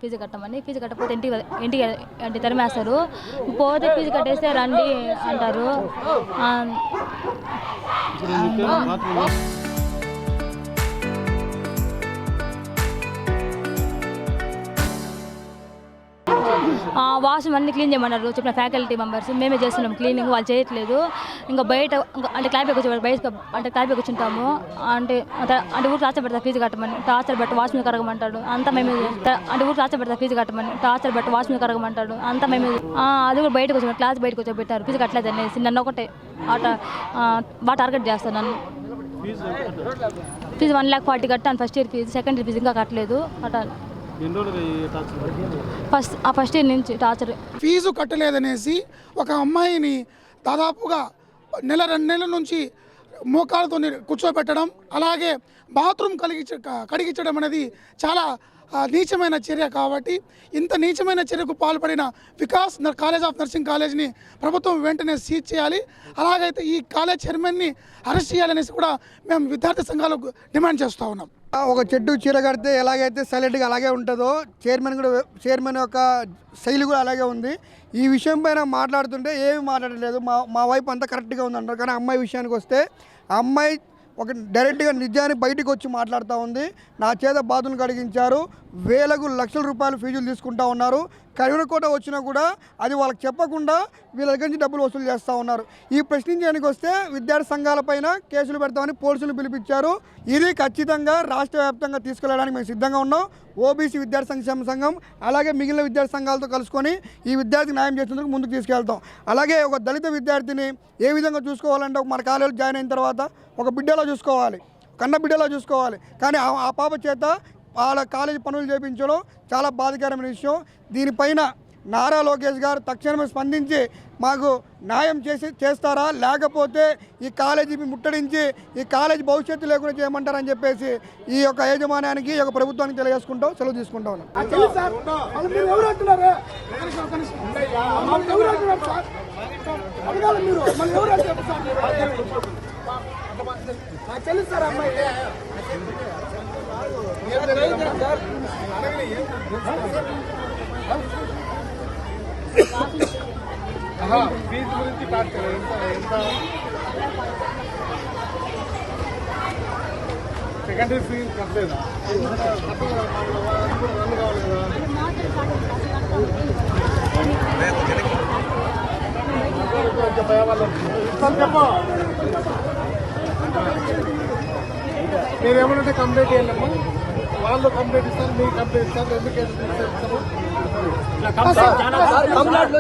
Fee కట్టమని. Fee కట్టకపోతే ఇంటికి అంటే తరిమేస్తారు. పోతే ఫీజు కట్టేస్తే రండి అంటారు. వాష్రూమ్ అన్ని క్లీన్ చేయమన్నారు చెప్పిన ఫ్యాకల్టీ మెంబర్స్. మేమే చేస్తున్నాం క్లీనింగ్, వాళ్ళు చేయట్లేదు. ఇంకా బయట అంటే క్లాబ్కి వచ్చి బయట అంటే క్లాబ్కి వచ్చింటాము అంటే ఊరికి టార్చర్ పెడతారు ఫీజు కట్టమని. టార్చర్ పెట్టి వాష్రూమ్ కరగమంటాడు. అంతా మేమే అంటే ఊరికి టార్చర్ పెడతారు ఫీజు కట్టమని. టార్చర్ పెట్టి వాష్రూమ్ కరగమంటాడు. అంతా మేమే అది కూడా బయటకు వచ్చి క్లాస్ బయటకు వచ్చి పెట్టారు ఫీజు కట్టలేదు అనేసి. నన్ను ఒకటే బాగా టార్గెట్ చేస్తాను నన్ను. ఫీజు 1,40,000 కట్టాను first year fees. Second year fees ఇంకా కట్టలేదు. కట్టాలి. ఫస్ట్ ఇయర్ నుంచి టార్చర్. ఫీజు కట్టలేదనేసి ఒక అమ్మాయిని దాదాపుగా 1-2 నెలల నుంచి మోకాలతో కూర్చోబెట్టడం, అలాగే బాత్రూమ్ కడిగించడం అనేది చాలా నీచమైన చర్య. కాబట్టి ఇంత నీచమైన చర్యకు పాల్పడిన వికాస్ కాలేజ్ ఆఫ్ నర్సింగ్ కాలేజ్ని ప్రభుత్వం వెంటనే సీజ్ చేయాలి. అలాగైతే ఈ కాలేజ్ చైర్మన్ని అరెస్ట్ చేయాలనేసి కూడా మేము విద్యార్థి సంఘాలకు డిమాండ్ చేస్తూ ఉన్నాం. ఒక చెట్టు చీర కడితే ఎలాగైతే సైలెంట్గా అలాగే ఉంటుందో చైర్మన్ యొక్క శైలి కూడా అలాగే ఉంది. ఈ విషయం పైన మాట్లాడుతుంటే ఏమి మాట్లాడలేదు. మా వైపు అంతా కరెక్ట్గా ఉందంటారు. కానీ అమ్మాయి విషయానికి వస్తే ఆ అమ్మాయి ఒక డైరెక్ట్గా నిజాన్ని బయటకు వచ్చి మాట్లాడుతూ ఉంది. నా చేత బాధులు కడిగించారు, వేలకు లక్షల రూపాయలు ఫీజులు తీసుకుంటా ఉన్నారు. కరీంనగర్ వచ్చినా కూడా అది వాళ్ళకి చెప్పకుండా వీళ్ళ దగ్గర నుంచి డబ్బులు వసూలు చేస్తూ ఉన్నారు. ఈ ప్రశ్నించడానికి వస్తే విద్యార్థి సంఘాలపైన కేసులు పెడతామని పోలీసులు పిలిపించారు. ఇది ఖచ్చితంగా రాష్ట్ర వ్యాప్తంగా తీసుకెళ్ళడానికి మేము సిద్ధంగా ఉన్నాం. ఓబీసీ విద్యార్థి సంక్షేమ సంఘం అలాగే మిగిలిన విద్యార్థి సంఘాలతో కలుసుకొని ఈ విద్యార్థికి న్యాయం చేసేందుకు ముందుకు తీసుకెళ్తాం. అలాగే ఒక దళిత విద్యార్థిని ఏ విధంగా చూసుకోవాలంటే మన కాలేజీలో జాయిన్ అయిన తర్వాత ఒక బిడ్డలో చూసుకోవాలి, కన్న బిడ్డలో చూసుకోవాలి. కానీ ఆ పాప చేత వాళ్ళ కాలేజీ పనులు చేయించడం చాలా బాధాకరమైన విషయం. దీనిపైన నారా లోకేష్ గారు తక్షణమే స్పందించి మాకు న్యాయం చేస్తారా, లేకపోతే ఈ కాలేజీ ముట్టడించి ఈ కాలేజీ భవిష్యత్తు లేకుండా చేయమంటారని చెప్పేసి ఈ యొక్క యాజమాన్యానికి ఈ యొక్క ప్రభుత్వానికి తెలియజేసుకుంటూ సెలవు తీసుకుంటా ఉన్నాం. ఫీజు గురించి సెకండరీ ఫీజు కట్టలేదా? రన్ కావాలి కదా. మీరేమన్నా కంప్లైంట్ చేయాలమ్మా, వాళ్ళు కంప్లైంట్ ఇస్తారు, మీకు కంప్లైంట్ ఇస్తారు. ఎందుకు ఇస్తారు? అమ్మాయిలు